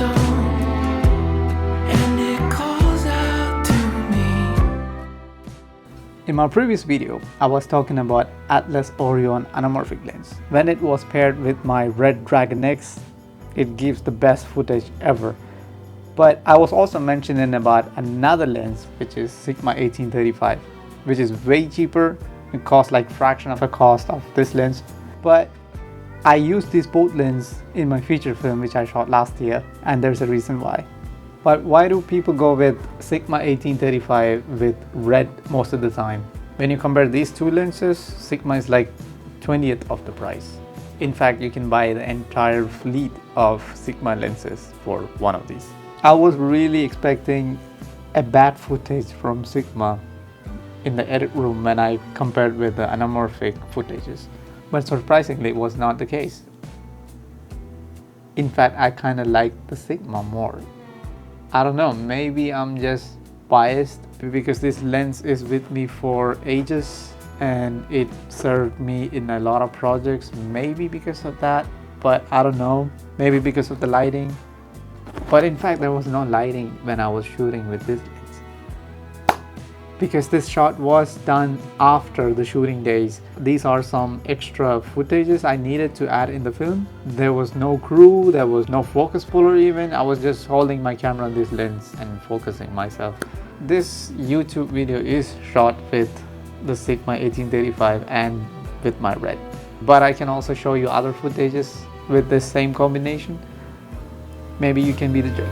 song, and it calls out to me. In my previous video, I was talking about Atlas Orion anamorphic lens. When it was paired with my Red Dragon X, it gives the best footage ever. But I was also mentioning about another lens, which is Sigma 1835, which is way cheaper. It costs like fraction of the cost of this lens. But I used these both lenses in my feature film, which I shot last year, and there's a reason why. But why do people go with Sigma 1835 with red most of the time? When you compare these two lenses, Sigma is like 20th of the price. In fact, you can buy the entire fleet of Sigma lenses for one of these. I was really expecting a bad footage from Sigma in the edit room when I compared with the anamorphic footages. But surprisingly, it was not the case. In fact, I kind of like the Sigma more. I don't know, maybe I'm just biased because this lens is with me for ages and it served me in a lot of projects, maybe because of that, but I don't know, maybe because of the lighting. But in fact, there was no lighting when I was shooting with this lens, because this shot was done after the shooting days. These are some extra footages I needed to add in the film. There was no crew, there was no focus puller even. I was just holding my camera on this lens and focusing myself. This YouTube video is shot with the Sigma 1835 and with my red. But I can also show you other footages with this same combination. Maybe you can be the judge.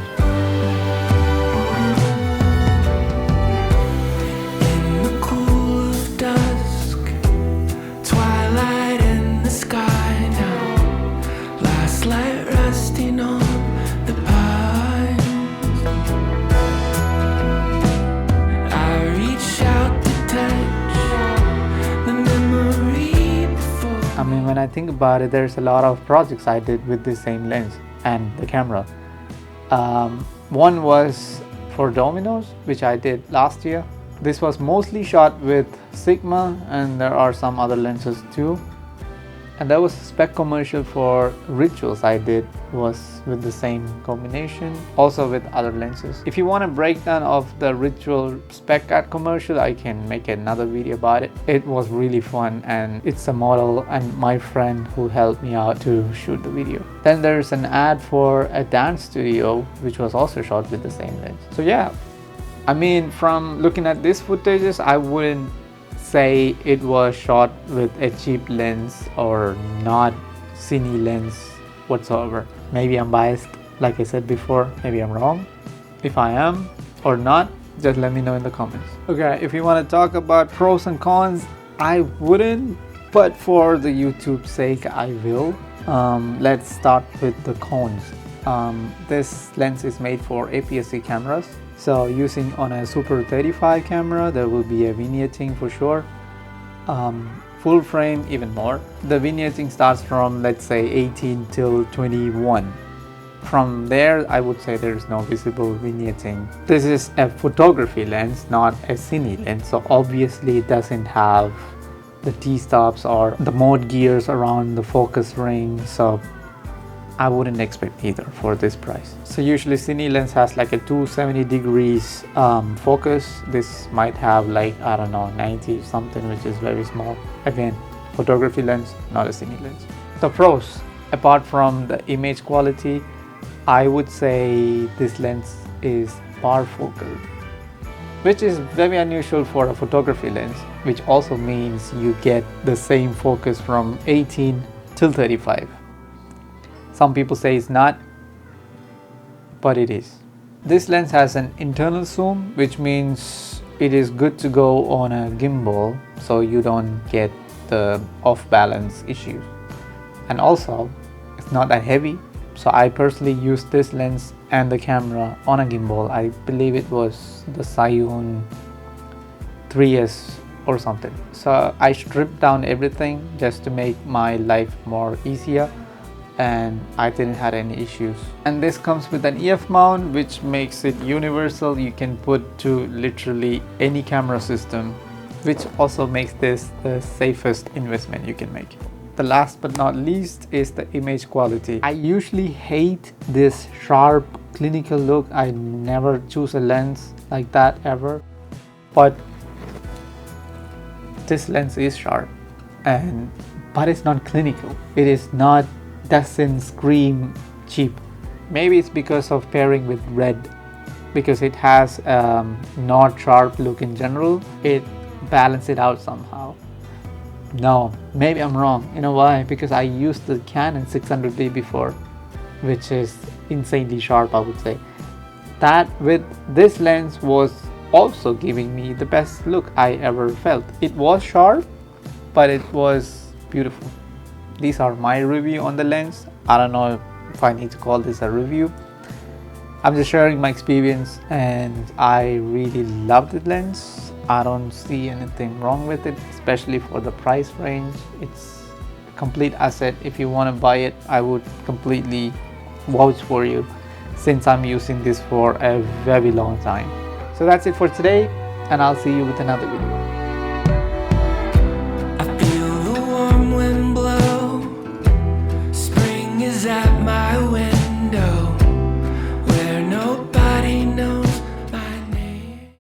I mean, when I think about it, there's a lot of projects I did with the same lens and the camera. One was for Domino's, which I did last year. This was mostly shot with Sigma, and there are some other lenses too. And there was a spec commercial for rituals I did, was with the same combination, also with other lenses. If you want a breakdown of the ritual spec ad commercial, I can make another video about it. It was really fun, and it's a model and my friend who helped me out to shoot the video. Then there's an ad for a dance studio, which was also shot with the same lens. So yeah, I mean, from looking at these footages, I wouldn't say it was shot with a cheap lens or not cine lens whatsoever. Maybe I'm biased, like I said before. Maybe I'm wrong. If I am or not, just let me know in the comments. Okay, if you want to talk about pros and cons, I wouldn't, but for the YouTube sake I will. Let's start with the cons. This lens is made for APS-C cameras. So using on a Super 35 camera, there will be a vignetting for sure. Full frame, even more. The vignetting starts from, let's say, 18 till 21. From there, I would say there's no visible vignetting. This is a photography lens, not a cine lens. So obviously it doesn't have the T-stops or the mode gears around the focus ring. So I wouldn't expect either for this price. So usually cine lens has like a 270 degrees focus. This might have like, I don't know, 90 something, which is very small. Again, photography lens, not a cine lens. The pros, apart from the image quality, I would say this lens is parfocal, which is very unusual for a photography lens, which also means you get the same focus from 18 till 35. Some people say it's not, but it is. This lens has an internal zoom, which means it is good to go on a gimbal, so you don't get the off-balance issues. And also, it's not that heavy. So I personally used this lens and the camera on a gimbal. I believe it was the Scion 3S or something. So I stripped down everything just to make my life more easier, and I didn't have any issues. And this comes with an EF mount, which makes it universal. You can put to literally any camera system, which also makes this the safest investment you can make. the last but not least is the image quality. I usually hate this sharp clinical look. I never choose a lens like that ever, but this lens is sharp, but it's not clinical. It is not, doesn't scream cheap. Maybe it's because of pairing with red, because it has not sharp look in general. It balances it out somehow. No, maybe I'm wrong. You know why? Because I used the Canon 600D before, which is insanely sharp, I would say. That with this lens was also giving me the best look I ever felt. It was sharp, but it was beautiful. These are my review on the lens. I don't know if I need to call this a review. I'm just sharing my experience, and I really love the lens. I don't see anything wrong with it, especially for the price range. It's a complete asset. If you want to buy it, I would completely vouch for you, since I'm using this for a very long time. So that's it for today, and I'll see you with another video.